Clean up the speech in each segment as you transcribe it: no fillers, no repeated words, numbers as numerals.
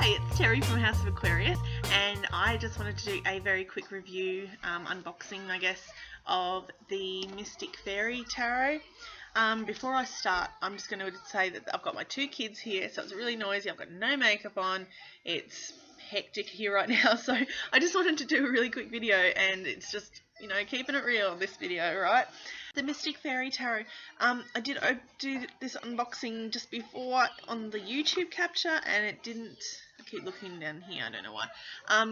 Hi, it's Terri from House of Aquarius, and I just wanted to do a very quick review, unboxing I guess, of the Mystic Faerie Tarot. Before I start, I'm just going to say that I've got my two kids here, so it's really noisy. I've got no makeup on. It's hectic here right now, so I just wanted to do a really quick video, and it's just, you know, keeping it real, this video, right? The Mystic Faerie Tarot. I did do this unboxing just before on the YouTube capture, and it didn't, I keep looking down here, I don't know why,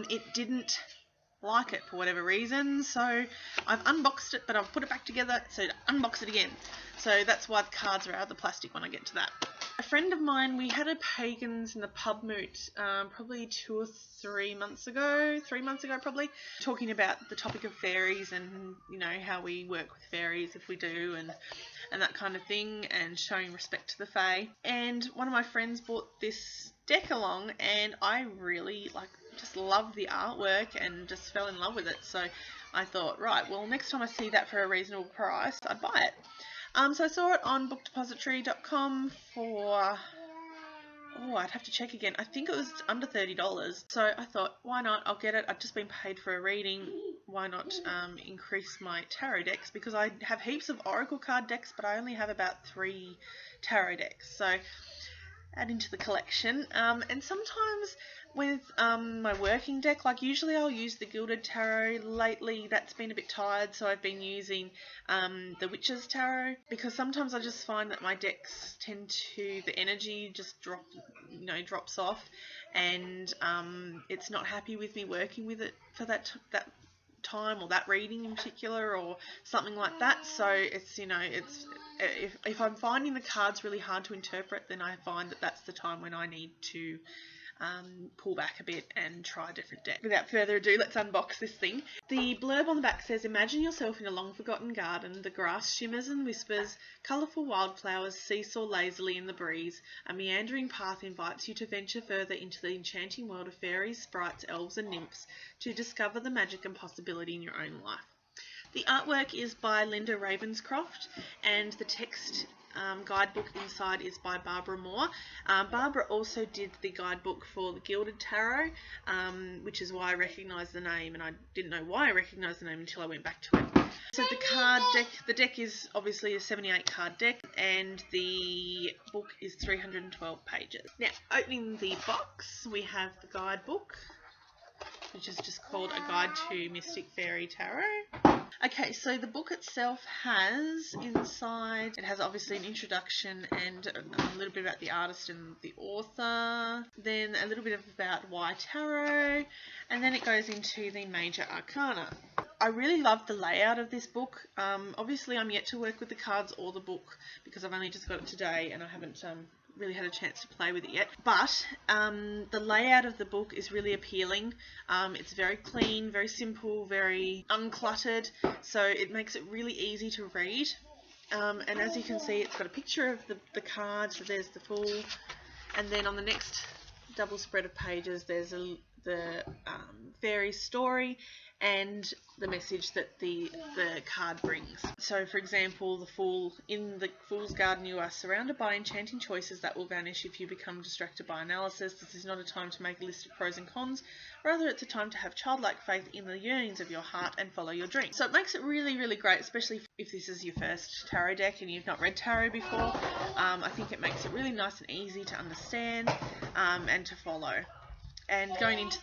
it didn't like it for whatever reason, so I've unboxed it, but I've put it back together, so to unbox it again. So that's why the cards are out of the plastic when I get to that. A friend of mine, we had a pagans in the pub moot probably 2 or 3 months ago, 3 months ago probably, talking about the topic of fairies and, you know, how we work with fairies if we do, and that kind of thing, and showing respect to the fae. And one of my friends bought this deck along, and I really just loved the artwork and just fell in love with it. So I thought, right, well, next time I see that for a reasonable price, I'd buy it. So I saw it on bookdepository.com for, I'd have to check again. I think it was under $30. So I thought, why not? I'll get it. I've just been paid for a reading. Why not increase my tarot decks? Because I have heaps of oracle card decks, but I only have about 3 tarot decks. So add into the collection. And sometimes with my working deck, like usually I'll use the Gilded Tarot. Lately that's been a bit tired, so I've been using the Witch's Tarot, because sometimes I just find that my decks tend to, the energy just drops off, and it's not happy with me working with it for that time, or that reading in particular, or something like that. So it's, you know, it's, if I'm finding the cards really hard to interpret, then I find that that's the time when I need to pull back a bit and try a different deck. Without further ado, let's unbox this thing. The blurb on the back says, imagine yourself in a long forgotten garden. The grass shimmers and whispers, colourful wildflowers seesaw lazily in the breeze. A meandering path invites you to venture further into the enchanting world of fairies, sprites, elves and nymphs, to discover the magic and possibility in your own life. The artwork is by Ravenscroft, and the text guidebook inside is by Barbara Moore. Barbara also did the guidebook for the Gilded Tarot, which is why I recognised the name, and I didn't know why I recognised the name until I went back to it. So the deck is obviously a 78 card deck, and the book is 312 pages. Now, opening the box, we have the guidebook, which is just called A Guide to Mystic Faerie Tarot. Okay, so the book itself has inside, it has obviously an introduction and a little bit about the artist and the author, then a little bit about why tarot, and then it goes into the major arcana. I really love the layout of this book. Obviously I'm yet to work with the cards or the book, because I've only just got it today and I haven't really had a chance to play with it yet, but the layout of the book is really appealing. It's very clean, very simple, very uncluttered, so it makes it really easy to read, and as you can see, it's got a picture of the card, so there's the full, and then on the next double spread of pages there's the fairy story and the message that the card brings. So for example, the Fool, in the Fool's Garden you are surrounded by enchanting choices that will vanish if you become distracted by analysis. This is not a time to make a list of pros and cons, rather it's a time to have childlike faith in the yearnings of your heart and follow your dreams. So it makes it really, really great, especially if this is your first tarot deck and you've not read tarot before. I think it makes it really nice and easy to understand and to follow. And going into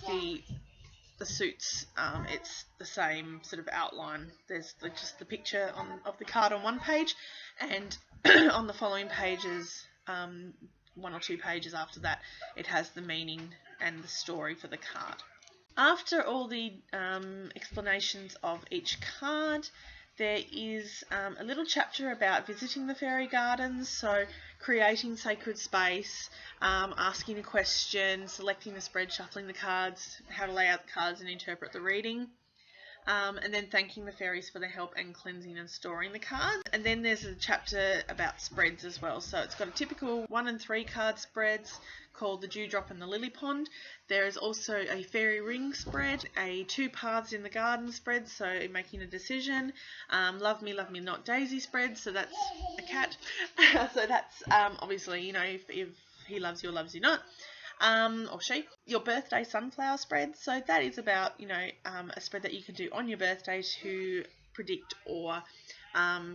the suits, it's the same sort of outline. There's just the picture of the card on one page, and on the following pages, 1 or 2 pages after that, it has the meaning and the story for the card. After all the explanations of each card, there is a little chapter about visiting the fairy gardens, so creating sacred space, asking a question, selecting the spread, shuffling the cards, how to lay out the cards and interpret the reading, and then thanking the fairies for their help and cleansing and storing the cards. And then there's a chapter about spreads as well, so it's got a typical 1 and 3 card spreads called the Dewdrop and the Lily Pond. There is also a fairy ring spread, a 2 paths in the garden spread, so making a decision, love me not Daisy spread, so that's a cat, so that's obviously, you know, if he loves you or loves you not. or sheep. Your birthday sunflower spread. So that is about, you know, a spread that you can do on your birthday to predict or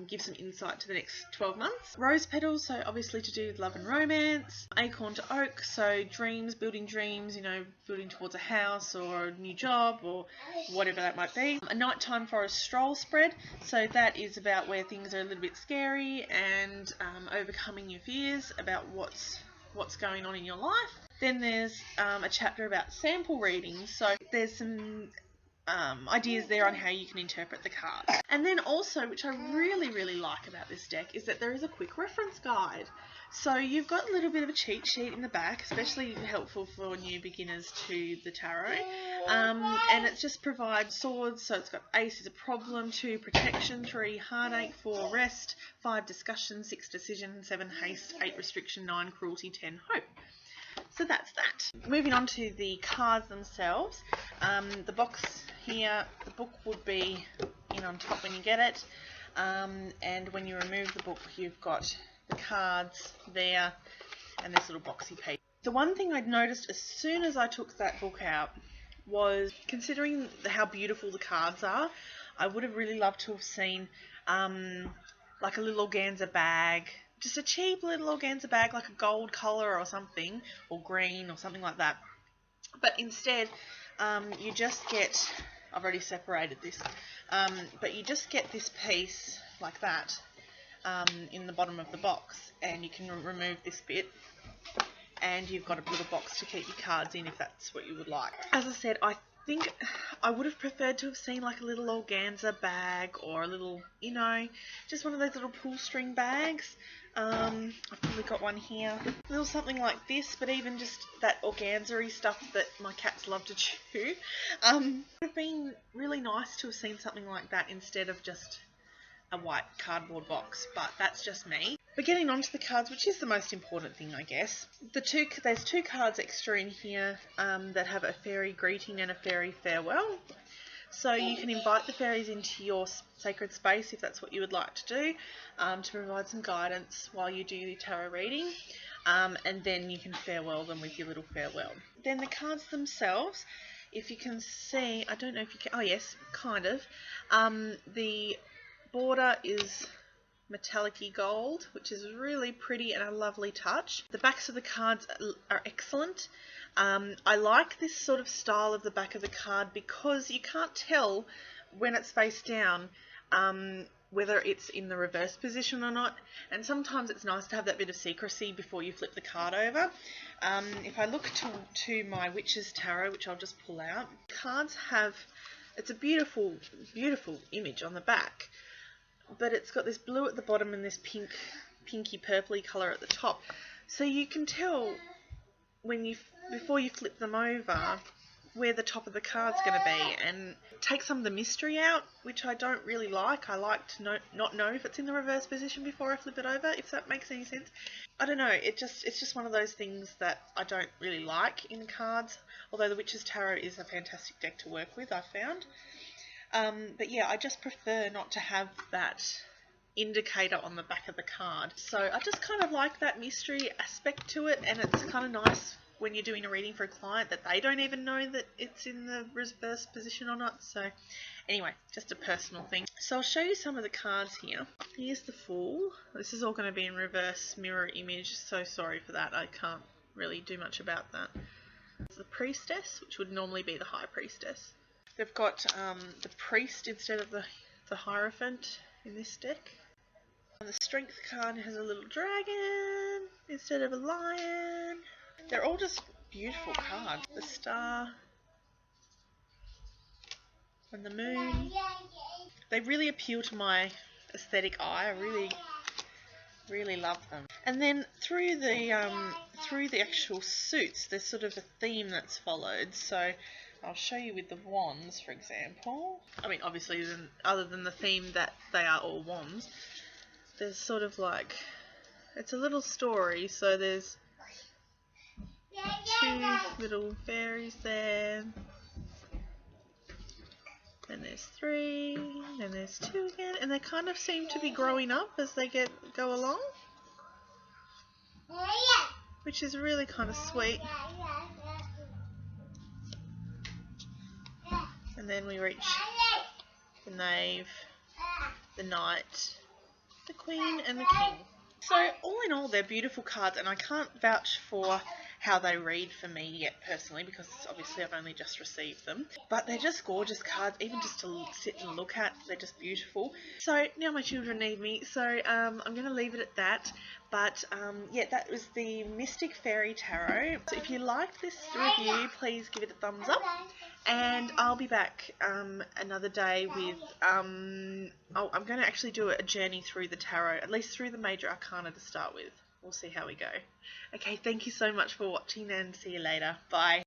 give some insight to the next 12 months. Rose petals, so obviously to do with love and romance. Acorn to oak, so dreams, you know, building towards a house or a new job or whatever that might be. A nighttime forest stroll spread, so that is about where things are a little bit scary and overcoming your fears about what's going on in your life. Then there's a chapter about sample readings, so there's some ideas there on how you can interpret the cards. And then also, which I really like about this deck, is that there is a quick reference guide. So you've got a little bit of a cheat sheet in the back, especially helpful for new beginners to the tarot. And it just provides swords, so it's got ace is a problem, 2 protection, 3 heartache, 4 rest, 5 discussion, 6 decision, 7 haste, 8 restriction, 9 cruelty, 10 hope. So that's that. Moving on to the cards themselves. The box here, the book would be in on top when you get it. And when you remove the book, you've got the cards there and this little boxy piece. The one thing I'd noticed as soon as I took that book out was, considering how beautiful the cards are, I would have really loved to have seen like a little organza bag. Just a cheap little organza bag, like a gold colour or something, or green or something like that. But instead, you just get, I've already separated this, but you just get this piece like that in the bottom of the box, and you can remove this bit, and you've got a little box to keep your cards in if that's what you would like. As I said, I think I would have preferred to have seen like a little organza bag or a little, you know, just one of those little pull string bags. I've probably got one here, a little something like this, but even just that organza-y stuff that my cats love to chew. It would have been really nice to have seen something like that instead of just a white cardboard box, but that's just me. But getting on to the cards, which is the most important thing, I guess. There's 2 cards extra in here that have a fairy greeting and a fairy farewell. So you can invite the fairies into your sacred space if that's what you would like to do, to provide some guidance while you do your tarot reading, and then you can farewell them with your little farewell. Then the cards themselves, if you can see, I don't know if you can, oh yes, kind of, the border is metallic-y gold, which is really pretty and a lovely touch. The backs of the cards are excellent. I like this sort of style of the back of the card because you can't tell when it's face down whether it's in the reverse position or not, and sometimes it's nice to have that bit of secrecy before you flip the card over. If I look to my Witch's Tarot, which I'll just pull out, cards have, it's a beautiful image on the back, but it's got this blue at the bottom and this pinky purpley colour at the top, so you can tell when before you flip them over where the top of the card's going to be, and take some of the mystery out, which I don't really like. I like to not know if it's in the reverse position before I flip it over, if that makes any sense. I don't know, it's just one of those things that I don't really like in cards, although the Witch's Tarot is a fantastic deck to work with, I've found. But yeah, I just prefer not to have that indicator on the back of the card. So I just kind of like that mystery aspect to it, and it's kind of nice when you're doing a reading for a client that they don't even know that it's in the reverse position or not. So anyway, just a personal thing. So I'll show you some of the cards here. Here's the Fool. This is all going to be in reverse mirror image, so sorry for that. I can't really do much about that. The Priestess, which would normally be the High Priestess. They've got the Priest instead of the Hierophant in this deck. And the Strength card has a little dragon instead of a lion. They're all just beautiful cards. The Star and the Moon. They really appeal to my aesthetic eye. I really love them. And then through the actual suits, there's sort of a theme that's followed. So I'll show you with the wands, for example. I mean, obviously, other than the theme that they are all wands, there's sort of like, it's a little story. So there's 2 little fairies there, and there's 3, and there's 2 again, and they kind of seem to be growing up as they go along, which is really kind of sweet. And then we reach the Knave, the Knight, the Queen and the King. So all in all, they're beautiful cards, and I can't vouch for how they read for me yet personally, because obviously I've only just received them. But they're just gorgeous cards, even just to sit and look at. They're just beautiful. So now my children need me, so I'm going to leave it at that. But yeah, that was the Mystic Faerie Tarot. So if you liked this review, please give it a thumbs up. And I'll be back another day with, I'm going to actually do a journey through the tarot, at least through the major arcana to start with. We'll see how we go. Okay, thank you so much for watching, and see you later. Bye.